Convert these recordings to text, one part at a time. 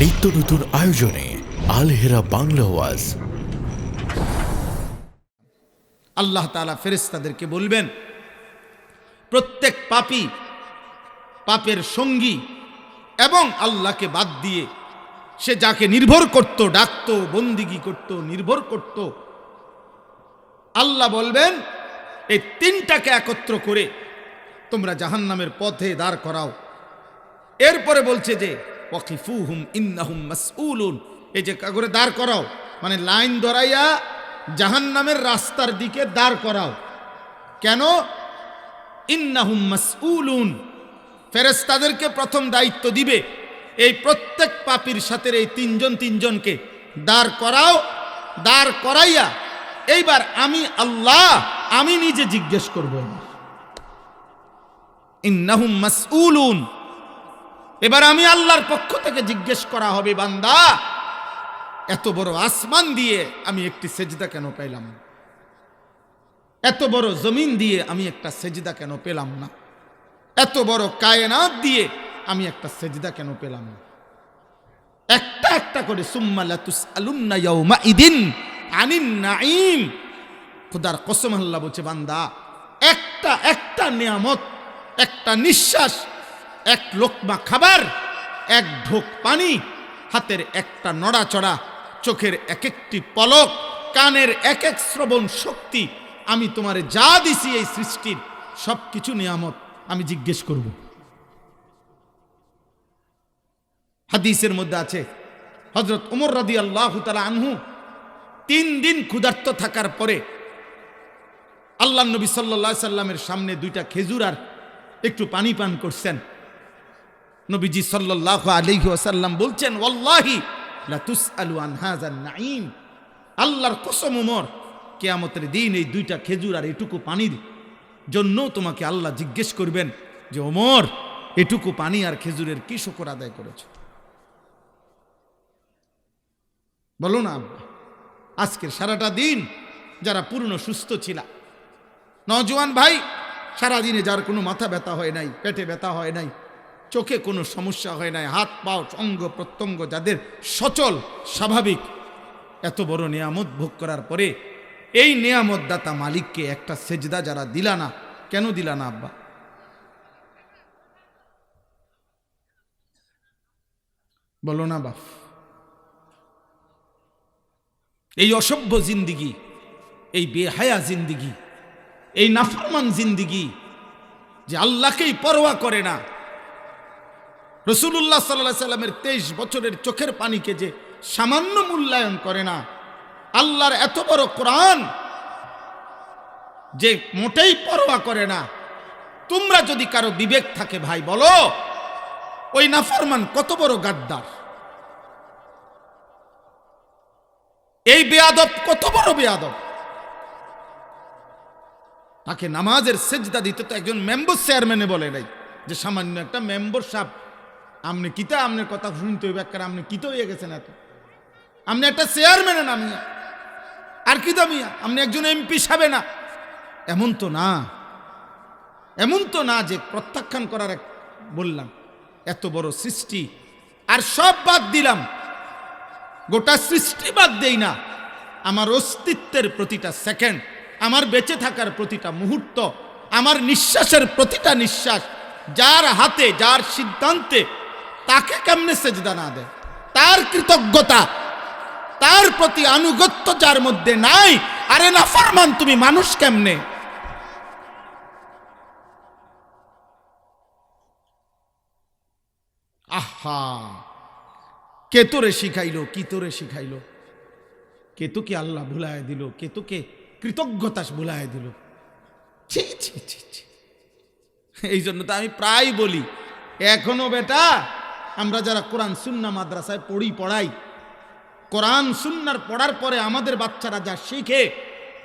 নিত্য নতুন আয়োজনে আল হেরা বাংলা ওয়াজ। আল্লাহ তাআলা ফেরেশতাদেরকে বলবেন, প্রত্যেক পাপী, পাপের সঙ্গী এবং আল্লাহকে বাদ দিয়ে সে যাকে নির্ভর করত, ডাকত, বন্দিগি করত, নির্ভর করত, আল্লাহ বলবেন এই তিনটাকে একত্র করে তোমরা জাহান্নামের পথে দাঁড় করাও। এরপরে বলছে যে ওয়াকিফুহুম ইন্নাহুম মাসউলুন, এই যে করে দাঁড় করাও মানে লাইন ধরাইয়া জাহান্নামের রাস্তার দিকে দাঁড় করাও। কেন? ইন্নাহুম মাসউলুন, ফেরেশতাদেরকে প্রথম দায়িত্ব দিবে এই প্রত্যেক পাপীর সাথে এই তিনজনকে দাঁড় করাও। দাঁড় করাইয়া এইবার আমি আল্লাহ আমি নিজে জিজ্ঞেস করব। ইন্নাহুম মাসউলুন, এবার আমি আল্লাহর পক্ষ থেকে জিজ্ঞেস করা হবে, বান্দা এত বড় আসমান দিয়ে আমি একটি সেজদা কেন পেলাম? এত বড় জমিন দিয়ে আমি একটা সেজদা কেন পেলাম না? এত বড় কায়নাত দিয়ে আমি একটা সেজদা কেন পেলাম না? একটা একটা করে সুম্মা লাতুসআলুন্না ইয়াউমাইদিন আনিন নাঈম। খোদার কসম আল্লাহ বলছে, বান্দা একটা একটা নিয়ামত, একটা নিঃশ্বাস, এক লোকমা খাবার, এক ঢোক পানি, হাতের একটা নড়াচড়া, চোখের এক একটি পলক, কানের এক এক শ্রবণ শক্তি, আমি তোমারে যা দিছি এই সৃষ্টির সব কিছু নিয়ামত আমি জিজ্ঞেস করব। হাদিসের মধ্যে আছে হযরত ওমর রাদিয়াল্লাহু তাআলা আনহু 3 দিন ক্ষুধার্ত থাকার পরে আল্লাহর নবী সাল্লাল্লাহু আলাইহি সাল্লামের সামনে 2টা খেজুর আর একটু পানি পান করছেন। নবীজি সাল্লাল্লাহু আলাইহি ওয়াসাল্লাম বলছেন, ওয়াল্লাহি লা তুসআলু আন হাযান নাঈম, আল্লাহর কসম ওমর, কিয়ামতের দিন এই 2টা খেজুর আর এটুকু পানির জন্য তোমাকে আল্লাহ জিজ্ঞেস করবেন যে ওমর এটুকু পানি আর খেজুরের কি শুকর আদায় করেছো? বলো না আব্বা। আজকের সারাটা দিন যারা পূর্ণ সুস্থ ছিল, নওজোয়ান ভাই, সারাদিনে যার কোনো মাথা ব্যথা হয় নাই, পেটে ব্যথা হয় নাই, চোখে কোনো সমস্যা হয় নাই, হাত পাও অঙ্গ প্রত্যঙ্গ যাদের সচল স্বাভাবিক, এত বড় নিয়ামত ভোগ করার পরে এই নিয়ামত দাতা মালিককে একটা সেজদা যারা দিলা না, কেন দিলা না আব্বা? বলো না বাপ। এই অসভ্য জিন্দিগি, এই বেহায়া জিন্দিগি, এই নাফরমান জিন্দিগি, যে আল্লাহকেই পরোয়া করে না, রাসূলুল্লাহ সাল্লাল্লাহু আলাইহি সাল্লামের 23 বছরের চোখের পানিকে যে সামান্য মূল্যায়ন করে না, আল্লাহর এত বড় কোরআন যে মোটেই পরোয়া করে না, তোমরা যদি কারো বিবেক থাকে ভাই বলো ওই নাফরমান কত বড় গাদ্দার, এই বেয়াদব কত বড় বেয়াদব। তাকে নামাজের সেজদা দিতে তো একজন মেম্বার চেয়ারম্যানে বলে নাই যে সামান্য একটা মেম্বার সাহেব আপনি কিতা, আপনার কথা শুনতে হইবে, আপনি কিতো হয়ে গেছেন এত, আপনি একটা চেয়ারম্যানে না মিয়া, আর কি দামিয়া আপনি একজন এমপি সাবে না, এমন তো না, এমন তো না যে প্রত্যাখ্যান করার বললাম। এত বড় সৃষ্টি আর সব বাদ দিলাম, গোটা সৃষ্টি বাদ দেই না, আমার অস্তিত্বের প্রতিটা সেকেন্ড, আমার বেঁচে থাকার প্রতিটা মুহূর্ত, আমার নিঃশ্বাসের প্রতিটা নিঃশ্বাস যার হাতে, যার সিদ্ধান্তে, তাকে কেমনে সেজদা না দেয়? তার কৃতজ্ঞতা, তার প্রতি আনুগত্য যার মধ্যে নাই, আরে নাফরমান তুমি মানুষ কেমনে? আহা, কে তোরে শিখাইলো, কি তোরে শিখাইলো? কে তোকে আল্লাহ ভুলায় দিল, কে তোকে কৃতজ্ঞতা ভুলায় দিল? ছি ছি ছি ছি। এই জন্য তো আমি প্রায় বলি, এখনো বেটা আমরা যারা কোরআন সুন্নাহ মাদ্রাসায় পড়াই, কোরআন সুন্নাহর পড়ার পরে আমাদের বাচ্চারা যা শিখে,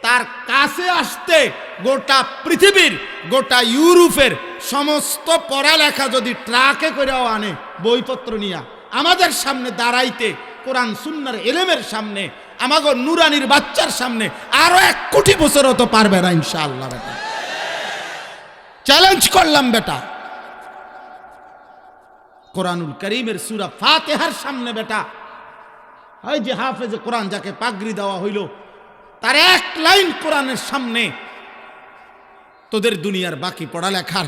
তার কাছে আসতে গোটা পৃথিবীর, গোটা ইউরোপের সমস্ত পড়ালেখা যদি ট্রাকে করেও আনে বইপত্র নিয়ে আমাদের সামনে দাঁড়াইতে, কোরআন সুন্নাহর এলেমের সামনে, আমাগো নুরানির বাচ্চার সামনে আরো 1 কোটি বছরও তো পারবে না ইনশাআল্লাহ। বেটা চ্যালেঞ্জ করলাম বেটা, কোরআনুল করিমের সূরা ফাতিহার সামনে বেটা, ওই যে হাফেজে কোরআন যাকে পাগড়ি দেওয়া হইল, তার এক লাইন কোরআনের সামনে তোদের দুনিয়ার বাকি পড়ালেখার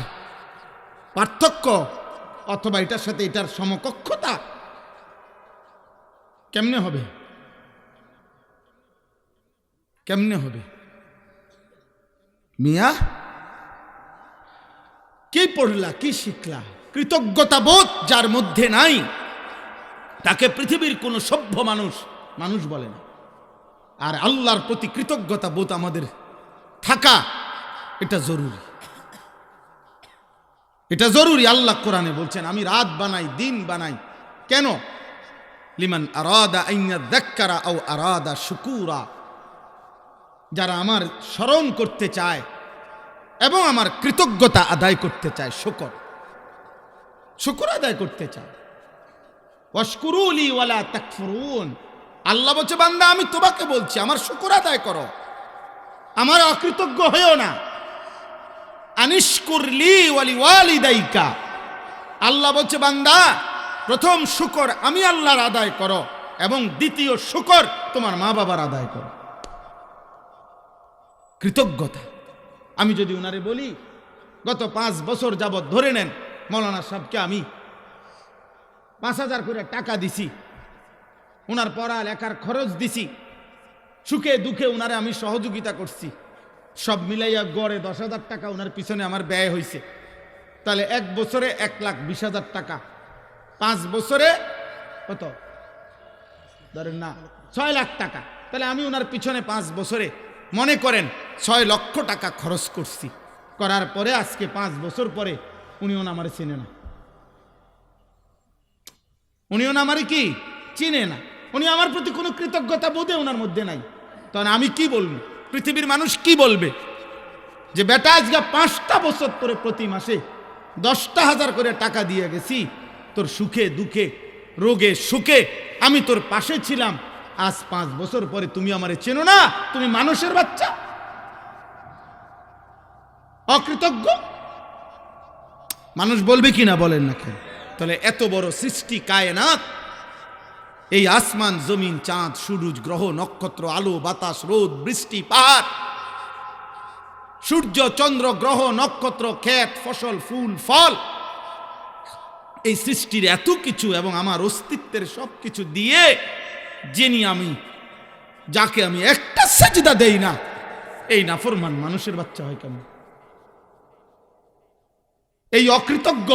পার্থক্য অথবা এটার সাথে এটার সমকক্ষতা কেমনে হবে? কেমনে হবে? মিয়া কি পড়লা, কি শিখলা? কৃতজ্ঞতা বোধ যার মধ্যে নাই, তাকে পৃথিবীর কোন সভ্য মানুষ বলে না। আর আল্লাহর প্রতি কৃতজ্ঞতা বোধ আমাদের থাকা এটা জরুরি, এটা জরুরি। আল্লাহ কোরআনে বলছেন আমি রাত বানাই, দিন বানাই। কেন? লিমান আরাদা আন ইয়াযাক্কারা আও আরাদা শুকুরা, যারা আমার স্মরণ করতে চায় এবং আমার কৃতজ্ঞতা আদায় করতে চায়, শুকর আদায় করতে চায়। ওয়াশকুরুলি ওয়ালা তাকফুরুন, আল্লাহ বলছে বান্দা আমি তোমাকে বলছি আমার শুকর আদায় করো, আমার অকৃতজ্ঞ হইও না। আনিশকুরলি ওয়ালি ওয়ালিদাইকা, আল্লাহ বলছে বান্দা প্রথম শুকর আমি আল্লাহর আদায় করো এবং দ্বিতীয় শুকর তোমার মা বাবার আদায় করো। কৃতজ্ঞতা। আমি যদি উনারে বলি গত 5 বছর যাবৎ ধরে নেন মৌলানা সাহেবকে আমি 5,000 করে টাকা দিছি, উনার পড়ালেখার খরচ দিছি, সুখে দুঃখে উনারে আমি সহযোগিতা করছি, সব মিলাইয়া গড়ে 10,000 টাকা উনার পিছনে আমার ব্যয় হয়েছে। তাহলে 1 বছরে 1,20,000 টাকা, 5 বছরে কত ধরেন না 6 লাখ টাকা। তাহলে আমি উনার পিছনে 5 বছরে মনে করেন 6 লক্ষ টাকা খরচ করছি। করার পরে আজকে 5 বছর পরে উনিও না আমারে চিনে না, উনিও না আমারে কি চিনে না, উনি আমার প্রতি কোনো কৃতজ্ঞতা বোধে ওনার মধ্যে নাই। তখন আমি কি বলবো? পৃথিবীর মানুষ কি বলবে? যে বেটা আজকে 5টা বছর পরে প্রতি মাসে 10,000 করে টাকা দিয়ে গেছি, তোর সুখে দুঃখে রোগে সুখে আমি তোর পাশে ছিলাম, আজ 5 বছর পরে তুমি আমারে চেনো না, তুমি মানুষের বাচ্চা, অকৃতজ্ঞ। মানুষ বলবে কি না বলেন না কেন? তাহলে এত বড় সৃষ্টি কায়নাত, এই আসমান জমিন চাঁদ সূরজ গ্রহ নক্ষত্র আলো বাতাস রোদ বৃষ্টি পাহাড় সূর্য চন্দ্র গ্রহ নক্ষত্র ক্ষেত ফসল ফুল ফল, এই সৃষ্টির এত কিছু এবং আমার অস্তিত্বের সব কিছু দিয়ে যিনি আমি, যাকে আমি একটা সেজদা দেই না, এই নাফরমান মানুষের বাচ্চা হয় কেন? এই অকৃতজ্ঞ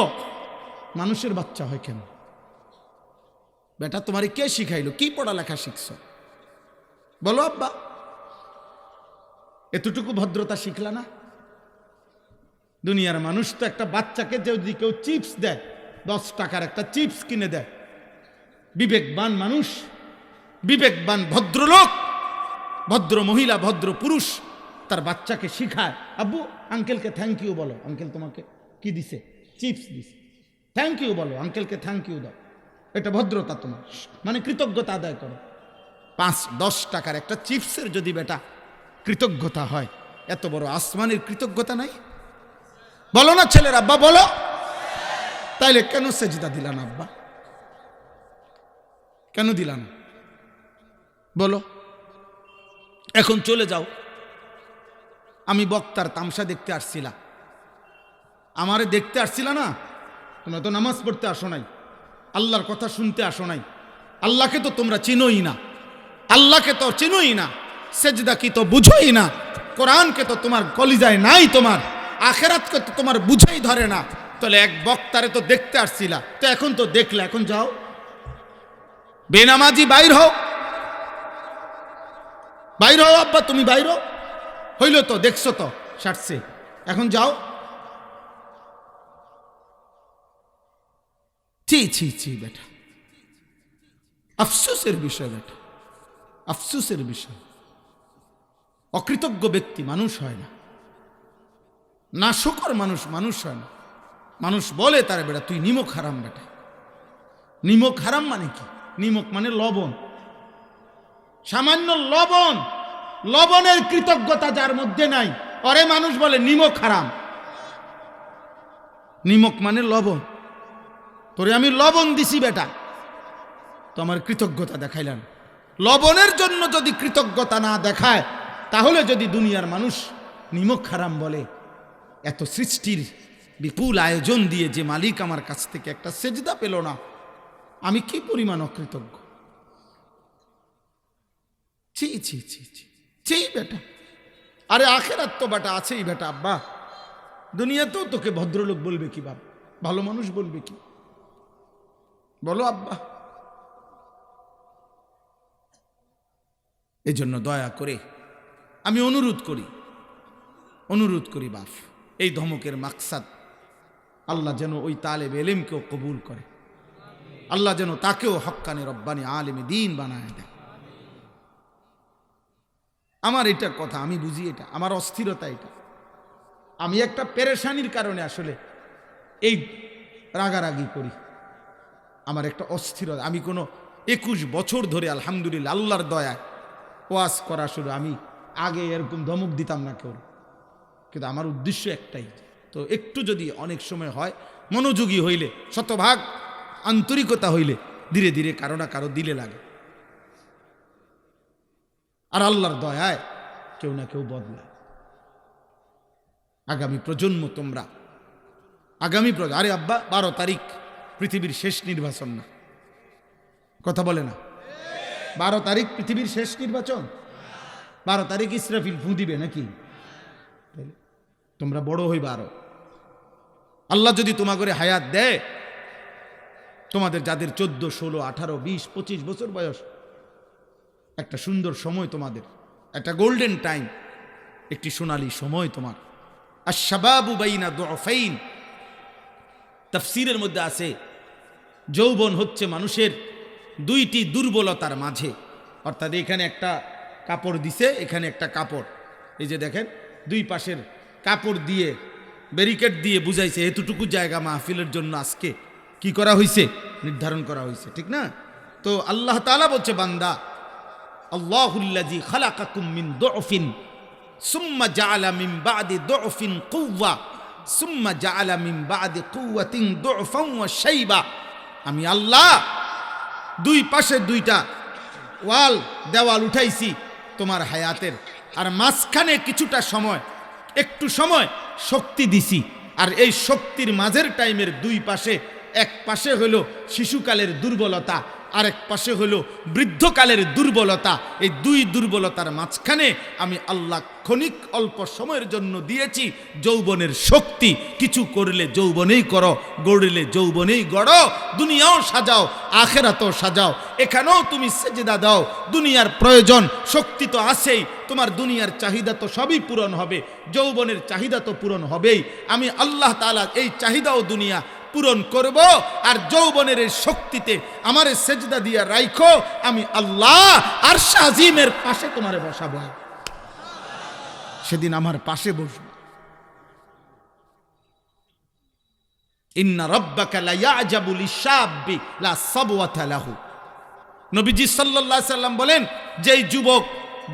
মানুষের বাচ্চা হয় কেন? বেটা তোমারে কে শিখাইলো? কি পড়ালেখা শিখছ বলো আব্বা? এতটুকু ভদ্রতা শিখলা না? দুনিয়ার মানুষ তো একটা বাচ্চাকে যদি কেউ চিপস দেয়, 10 টাকার একটা চিপস কিনে দেয়, বিবেকবান মানুষ, বিবেকবান ভদ্রলোক, ভদ্র মহিলা ভদ্র পুরুষ তার বাচ্চাকে শিখায়, আব্বু আঙ্কেলকে থ্যাংক ইউ বলো, আঙ্কেল তোমাকে কি দিছে? চিপস দিছে, থ্যাংক ইউ বলো, আঙ্কেলকে থ্যাংক ইউ দাও, এটা ভদ্রতা তোমার, মানে কৃতজ্ঞতা আদায় করো। 5-10 টাকার একটা চিপসের যদি বেটা কৃতজ্ঞতা হয়, এত বড় আসমানের কৃতজ্ঞতা নাই? বলো না ছেলের আব্বা বলো। তাইলে কেন সেজদা দিলা না আব্বা? কেন দিলা না বলো? এখন চলে যাও, আমি বক্তার তামসা দেখতে আসছিলাম, আমারে দেখতে আসছিল না, তোমরা তো নামাজ পড়তে আসো নাই, আল্লাহর কথা শুনতে আসো নাই, আল্লাহকে তো তোমরা চিনোই না, আল্লাহকে তো চিনোই না, সেজদা কি তো বুঝোই না, কোরআনকে তো তোমার কলিজায় নাই, তোমার আখেরাতকে তো তোমার বুঝেই ধরে না, তাহলে এক বক্তারে তো দেখতে আসছিলা, তো এখন তো দেখলে, এখন যাও, বেনামাজি বাইর হও, বাইর হও আব্বা, তুমি বাইর হও, হইল তো, দেখছো তো সারছে, এখন যাও। ছি ছি ছি বেটা, আফসোসের বিষয় বেটা, আফসোসের বিষয়। অকৃতজ্ঞ ব্যক্তি মানুষ হয় না, নাশকর মানুষ মানুষ হয় না। মানুষ বলে তার বেটা তুই নিমক হারাম বেটা। নিমক হারাম মানে কি? নিমক মানে লবণ, সামান্য লবণ, লবণের কৃতজ্ঞতা যার মধ্যে নাই, অরে মানুষ বলে নিমক হারাম। নিমক মানে লবণ, তোরে আমি লবণ দিছি বেটা, তো আমার কৃতজ্ঞতা দেখাইলেন। লবণের জন্য যদি কৃতজ্ঞতা না দেখায়, তাহলে যদি দুনিয়ার মানুষ নিমক হারাম বলে, এত সৃষ্টির বিপুল আয়োজন দিয়ে যে মালিক আমার কাছ থেকে একটা সেজদা পেল না, আমি কি পরিমাণ অকৃতজ্ঞ। ছি ছি ছি ছি ছি বেটা। আরে আখেরাত তো বেটা আছেই বেটা। আব্বা, দুনিয়াতেও তোকে ভদ্রলোক বলবে কি, বাপ ভালো মানুষ বলবে কি, বলো আব্বা। এই জন্য দয়া করে আমি অনুরোধ করি বাপ, এই ধমকের মাকসাদ আল্লাহ যেন ওই তালেব এলেমকেও কবুল করে, আল্লাহ যেন তাকেও হক্কানি রব্বানি আলেমে দিন বানায় দেয়। আমার এটা কথা, আমি বুঝি এটা, আমার অস্থিরতা এটা। আমি একটা পেরেশানির কারণে আসলে এই রাগারাগি করি, আমার একটা অস্থিরতা। আমি কোনো 21 বছর ধরে আলহামদুলিল্লাহ আল্লাহর দয়ায় ওয়াজ করা শুরু। আমি আগে এরকম ধমক দিতাম না কেউ, কিন্তু আমার উদ্দেশ্য একটাই, তো একটু যদি অনেক সময় হয় মনোযোগী হইলে, শতভাগ আন্তরিকতা হইলে ধীরে ধীরে কারো না কারো দিলে লাগে। আর আল্লাহর দয়ায় কেউ না কেউ বদলায়। আগামী প্রজন্ম, তোমরা আগামী আরে আব্বা 12 তারিখ পৃথিবীর শেষ নির্বাচন না, কথা বলে না? 12 তারিখ পৃথিবীর শেষ নির্বাচন। 12 তারিখ ইসরাফিল ফু দিবে নাকি? তোমরা বড় হইবা আরো। আল্লাহ যদি তোমা করে হায়াত দেয়, তোমাদের যাদের 14, 16, 18, 20, 25 বছর বয়স, একটা সুন্দর সময় তোমাদের, একটা গোল্ডেন টাইম, একটি সোনালী সময় তোমার। আশ-শাবাবু বাইনা দুআফাইন, তাফসীরের মধ্যে আছে যৌবন হচ্ছে মানুষের দুইটি দুর্বলতার মাঝে। অর্থাৎ এখানে একটা কাপড় দিছে, এখানে একটা কাপড়, এই যে দেখেন দুই পাশের কাপড় দিয়ে ব্যারিকেড দিয়ে বুঝাইছে এতটুকু জায়গা মাহফিলের জন্য আজকে কি করা হয়েছে, নির্ধারণ করা হয়েছে, ঠিক না? তো আল্লাহ তাআলা বলছে, বান্দা, আল্লাহুল্লাযী খালাকাকুম মিন দুআফিন সুম্মা জাআলা মিন বা'দি দুআফিন কুওয়া সুম্মা জাআলা মিন বা'দি কুওয়াতিন দুআফান ওয়া শাইবা। আমি আল্লাহ দুই পাশে দুইটা দেওয়াল উঠাইছি তোমার হায়াতের, আর মাঝখানে কিছুটা সময়, একটু সময় শক্তি দিছি। আর এই শক্তির মাঝের টাইমের দুই পাশে, এক পাশে হলো শিশুকালের দুর্বলতা, আরেক পাশে হলো বৃদ্ধকালের দুর্বলতা। এই দুই দুর্বলতার মাঝখানে আমি আল্লাহ ক্ষণিক অল্প সময়ের জন্য দিয়েছি যৌবনের শক্তি। কিছু করলে যৌবনেই করো, গড়লে যৌবনেই গড়ো, দুনিয়াও সাজাও, আখেরাতও সাজাও। এখানেও তুমি সেজদা দাও, দুনিয়ার প্রয়োজন, শক্তি তো আছেই, তোমার দুনিয়ার চাহিদা তো সবই পূরণ হবে, যৌবনের চাহিদা তো পূরণ হবেই। আমি আল্লাহ তাআলা এই চাহিদাও দুনিয়া পূরণ করব। আর যৌবনের এই শক্তিতে আমারে সেজদা দিয়া রাইখো, আমি আল্লাহ আরশ আজিমের পাশে তোমারে বসাবো, সেদিন আমার পাশে বসবো। ইন্না রাব্বাকা লা ইয়াজাবু লিশাব্বি লা সাবওয়াতা লাহু। নবীজি সাল্লাল্লাহু আলাইহি সাল্লাম বলেন, যেই যুবক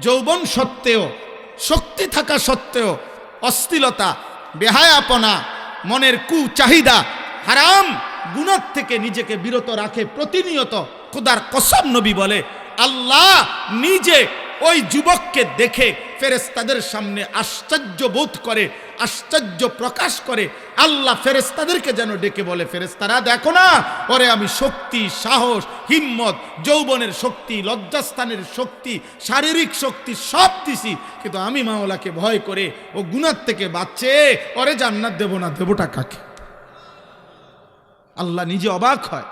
যৌবন সত্ত্বেও, শক্তি থাকা সত্ত্বেও অস্থিরতা, বেহায়াপনা, মনের কুচাহিদা, হারাম গুনাহ থেকে নিজেকে বিরত রাখে প্রতিনিয়ত, খোদার কসম নবী বলে, আল্লাহ নিজে ওই যুবককে দেখে ফেরেশতাদের সামনে আশ্চর্য বোধ করে, আশ্চর্য প্রকাশ করে। আল্লাহ ফেরেশতাদেরকে যেন ডেকে বলে, ফেরেশতারা দেখো না, ওরে আমি শক্তি, সাহস, হিম্মত, যৌবনের শক্তি, লজ্জাস্থানের শক্তি, শারীরিক শক্তি সব দিছি, কিন্তু আমি মাওলাকে ভয় করে ও গুনাহ থেকে বাঁচে, ওরে জান্নাত দেব না, দেবটা কাকে? আল্লাহ নিজে অবাক হয়।